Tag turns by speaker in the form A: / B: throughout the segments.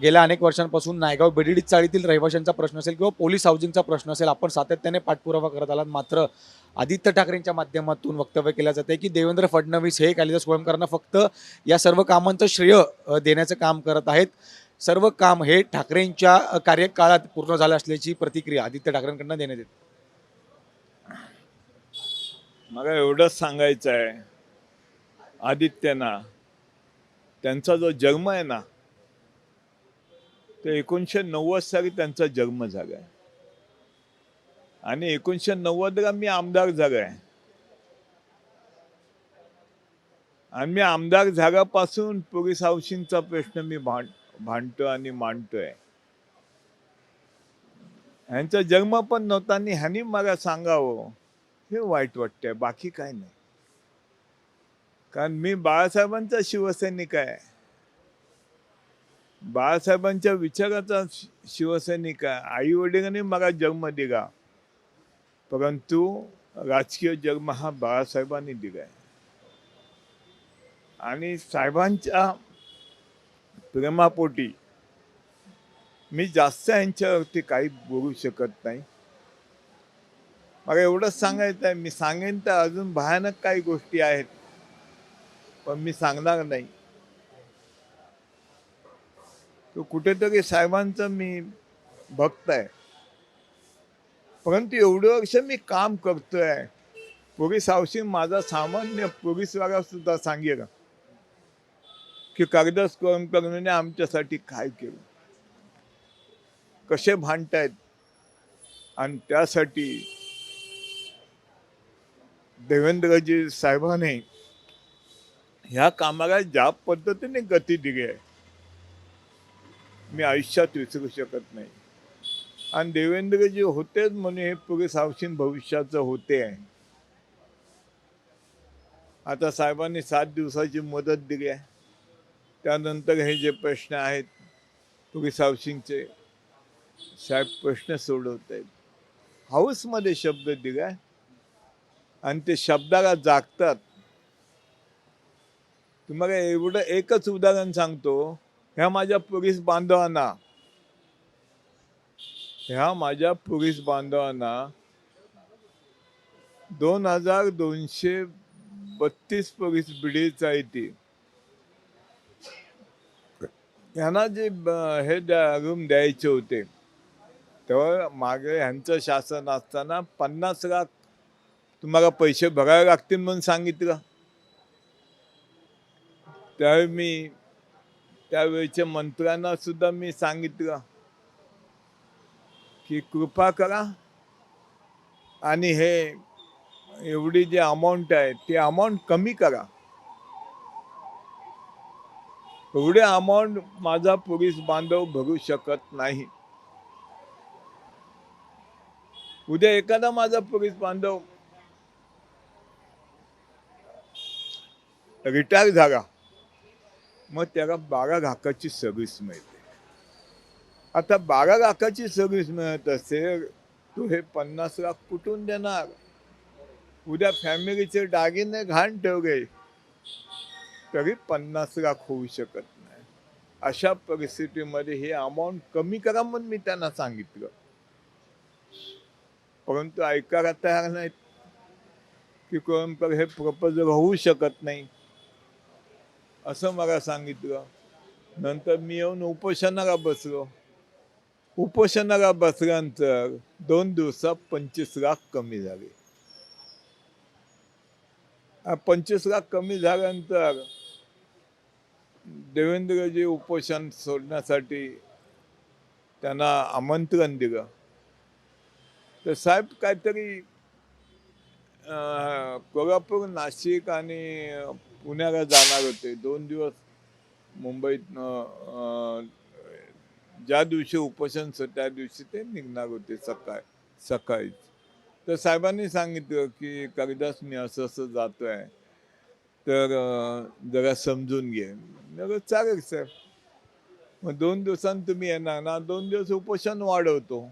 A: गेल्या अनेक वर्षांपासून नायगाव बेडीड चाळीतील रहिवाशांचा प्रश्न असेल किंवा पोलीस हाऊसिंगचा प्रश्न असेल, आपण सातत्याने पाठपुरावा करत आलात. मात्र आदित्य ठाकरेंच्या माध्यमातून वक्तव्य केलं जातंय की देवेंद्र फडणवीस हे कालिदास कोळंबकरांना फक्त या सर्व कामांचं श्रेय देण्याचं काम करत आहेत. सर्व काम हे ठाकरेंच्या कार्यकाळात पूर्ण झालं असल्याची प्रतिक्रिया आदित्य ठाकरेंकडून देण्यात येते.
B: मला एवढंच सांगायचं आहे, आदित्यना त्यांचा जो जन्म आहे ना, तो 1990 साली त्यांचा जन्म झाला आहे आणि 1990ला मी आमदार झालोय आणि मी आमदार झाल्यापासून पोलीस हाऊसिंगचा प्रश्न मी भांडतो आणि मांडतोय. ह्यांचा जन्म पण नव्हता आणि ह्यांनी मला सांगावं हे वाईट वाटतंय, बाकी काय नाही. कारण मी बाळासाहेबांचा शिवसैनिक आहे, बाळासाहेबांच्या विचाराचा शिवसैनिक आहे. आई वडिलांनी मला जन्म दिला, परंतु राजकीय जन्म हा बाळासाहेबांनी दिलाय आणि साहेबांच्या प्रेमापोटी मी जास्त यांच्यावरती काही बोलू शकत नाही. मला एवढंच सांगायचं आहे, मी सांगेन तर अजून भयानक काही गोष्टी आहेत, पण मी सांगणार नाही. तो कुठेतरी साहेबांचं मी भक्त आहे, परंतु एवढं वर्ष मी काम करतोय. पोलीस हाऊसिंग माझा सामान्य पोलीसवाला सुद्धा सांगेल की कालिदास कोळंबकरांनी आमच्यासाठी काय केलं, कसे भांडतायत. आणि त्यासाठी देवेंद्रजी साहेबांनी ह्या कामाला ज्या पद्धतीने गती दिली आहे, मी आयुष्यात विसरू शकत नाही. आणि देवेंद्रजी होतेच म्हणून हे पोलीस हाऊसिंग भविष्याचं होते आहे. आता साहेबांनी 7 दिवसाची मुदत दिली आहे, त्यानंतर हे जे प्रश्न आहेत पोलीस हाऊसिंगचे, साहेब प्रश्न सोडवत आहेत. हाऊसमध्ये शब्द दिलाय आणि ते शब्दाला जागतात. तुम्हाला एवढं एकच उदाहरण सांगतो, ह्या माझ्या पोलीस बांधवांना 2232 पोलीस बिडीच आहे ती. ह्यांना जे हे रूम द्यायचे होते, तेव्हा मागे ह्यांचं शासन असताना 50 लाख तुम्हाला पैसे भरावे लागतील म्हणून सांगितलं. त्यावेळी मी त्यावेळेच्या मंत्र्यांना सुद्धा मी सांगितलं की कृपा करा आणि हे एवढी जी अमाऊंट आहे ती अमाऊंट कमी करा. एवढे अमाऊंट माझा पोलीस बांधव भरू शकत नाही. उद्या एखादा माझा पोलीस बांधव रिटायर झाला, मग त्याला 12 लाखाची सर्व्हिस मिळते. आता 12 लाखाची सर्व्हिस मिळत असेल, तो हे 50 लाख कुठून देणार? उद्या फॅमिलीचे दागिने घाण ठेवले तरी 50 लाख होऊ शकत नाही. अशा परिस्थितीमध्ये हे अमाऊंट कमी करा म्हणून मी त्यांना सांगितलं, परंतु ऐकायला तयार नाहीत की कोळंबकर हे प्रपोजल होऊ शकत नाही असं मला सांगितलं. नंतर मी येऊन उपोषणाला बसलो. उपोषणाला बसल्यानंतर 2 दिवसात 25 लाख कमी झाले. 25 लाख कमी झाल्यानंतर देवेंद्रजी उपोषण सोडण्यासाठी त्यांना आमंत्रण दिलं. तर साहेब काहीतरी कोल्हापूर, नाशिक आणि पुण्याला जाणार होते. 2 दिवस मुंबईत ज्या दिवशी उपोषण त्या दिवशी ते निघणार होते सकाळीच. तर साहेबांनी सांगितलं की कालिदास मी असं असं जातोय, तर जरा समजून घे. चालेल साहेब, मग 2 दिवसांनी तुम्ही येणार ना, 2 दिवस उपोषण वाढवतो.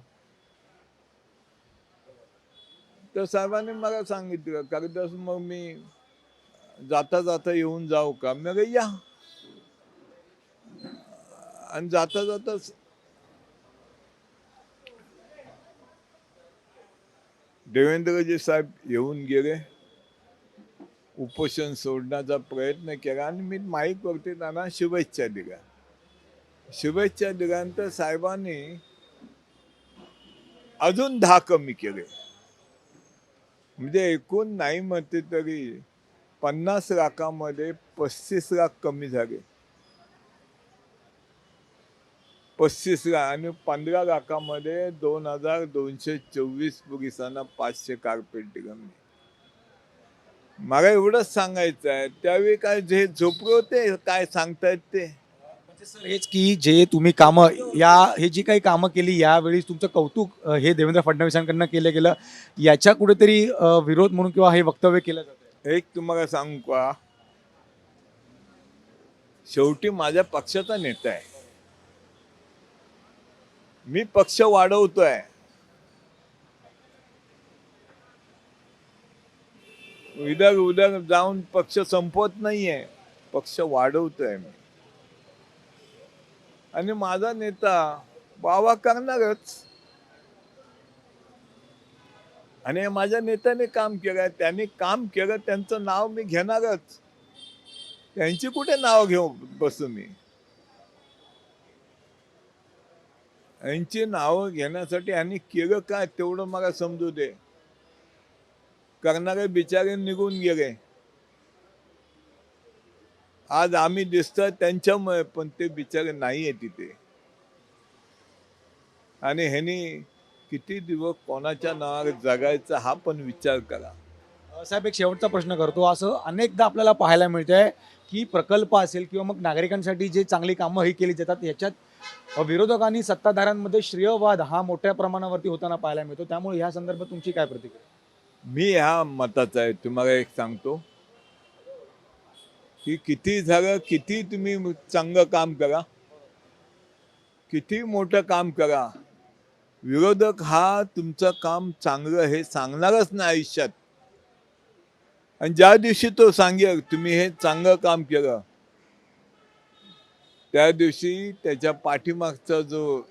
B: तर साहेबांनी मला सांगितलं कालिदास मग मी जाता जाता येऊन जाऊ का? मी या. आणि जाता जाताच देवेंद्रजी साहेब येऊन गेले, उपोषण सोडण्याचा प्रयत्न केला आणि मी माईकवरती त्यांना शुभेच्छा दिल्या. शुभेच्छा दिल्यानंतर साहेबांनी अजून 10 कमी केले. म्हणजे एकूण नाही म्हणते तरी 50 लाखामध्ये 35 लाख कमी झाले. 35 लाख आणि 15 लाखामध्ये 2224 पोलिसांना 500 कार्पेट दिलं. मला एवढंच सांगायचं आहे, त्यावेळी काय जे झोपले होते काय सांगतायत ते.
A: म्हणजे सर हेच की जे तुम्ही कामं हे जी काही कामं केली यावेळी तुमचं कौतुक हे देवेंद्र फडणवीसांकडनं केलं गेलं, याच्या कुठेतरी विरोध म्हणून किंवा हे वक्तव्य केलं जातं.
B: एक तुम्हाला सांगू का, शेवटी माझ्या पक्षाचा नेता आहे, मी पक्ष वाढवतोय. उद्या जाऊन पक्ष संपवत नाहीये, पक्ष वाढवतोय मी. आणि माझा नेता बावा करणारच. आणि माझ्या नेत्याने काम केलं, त्यांनी काम केलं, त्यांचं नाव मी घेणारच. त्यांची कुठे नाव घेऊ बसू मी. यांची नावं घेण्यासाठी आणि केलं काय तेवढं मला समजू दे. करणारे बिचारे निघून गेले. आज आम्ही दिसतोय त्यांच्यामुळे, पण ते बिचारे नाहीये तिथे. आणि ह्यांनी किती दिवस कोणाच्या नावावर जगायचा हा पण विचार करा.
A: साहेब एक शेवटचा प्रश्न करतो. असं अनेकदा आपल्याला पाहायला मिळतंय की प्रकल्प असेल किंवा मग नागरिकांसाठी जे चांगली कामं ही केली जातात याच्यात विरोधकांनी सत्ताधाऱ्यांमध्ये श्रेयवाद हा मोठ्या प्रमाणावरती होताना पाहायला मिळतो. त्यामुळे ह्या संदर्भात तुमची काय प्रतिक्रिया?
B: मी ह्या मताचा आहे. तुम्हाला एक सांगतो की किती झालं, किती तुम्ही चांगलं काम करा, किती मोठं काम करा, विरोधक हा तुमचं काम चांगलं हे सांगणारच नाही आयुष्यात. आणि ज्या दिवशी तो सांगेल तुम्ही हे चांगलं काम केलं, त्या दिवशी त्याच्या पाठीमागचा जो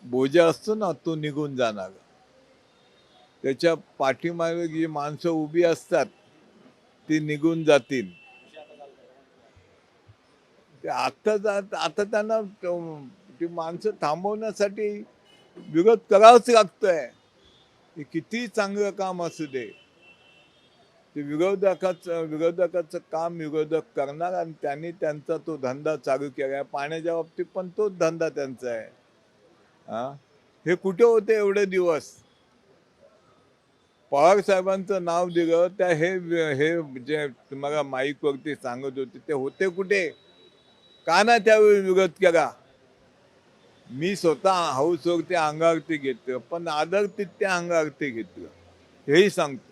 B: बोजा असतो ना तो निघून जाणार. त्याच्या पाठीमागे जी माणसं उभी असतात ती निघून जातील. आता त्यांना ती माणसं थांबवण्यासाठी विरोध करावाच लागतोय. ते किती चांगलं काम असू दे, ते विरोधकाचं काम विरोधक करणार. आणि त्यांनी त्यांचा तो धंदा चालू केला. पाण्याच्या बाबतीत पण तोच धंदा त्यांचा आहे. हे कुठे होते एवढे दिवस? पवार साहेबांचं नाव दिलं त्या हे जे तुम्हाला माईक वरती सांगत होते ते होते कुठे? का ना त्यावेळी विरोध केला? मी स्वतः हाऊसवरती अंगावरती घेतलं, पण आदर त्या अंगावरती घेतलं हेही सांगतो.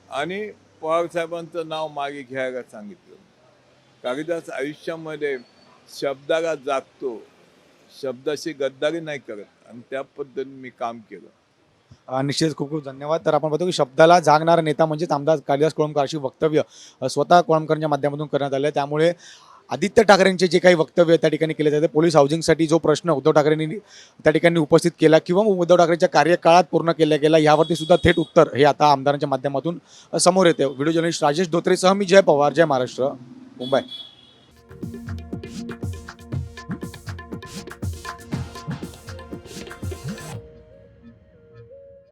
B: आणि पवार साहेबांचं नाव मागे घ्यायला सांगितलं. कालिदास आयुष्यामध्ये शब्दाला जागतो, शब्दाशी गद्दारी नाही करत, आणि त्या पद्धतीने मी काम केलं.
A: निश्चितच खूप खूप धन्यवाद. तर आपण बघतो की शब्दाला जागणारा नेता म्हणजे आमदार कालिदास कोळंबकर अशी वक्तव्य स्वतः कोळंबकरांच्या माध्यमातून करण्यात आलं. त्यामुळे आदित्य ठाकरेंचे जे काही वक्तव्य त्या ठिकाणी केले जाते, पोलीस हाऊसिंगसाठी जो प्रश्न उद्धव ठाकरेंनी त्या ठिकाणी उपस्थित केला किंवा उद्धव ठाकरेंच्या कार्यकाळात पूर्ण केला गेला, यावरती सुद्धा थेट उत्तर हे आता आमदारांच्या माध्यमातून समोर येते. व्हिडिओ जर्नलिस्ट राजेश धोत्रेसह मी जय पवार, जय महाराष्ट्र, मुंबई.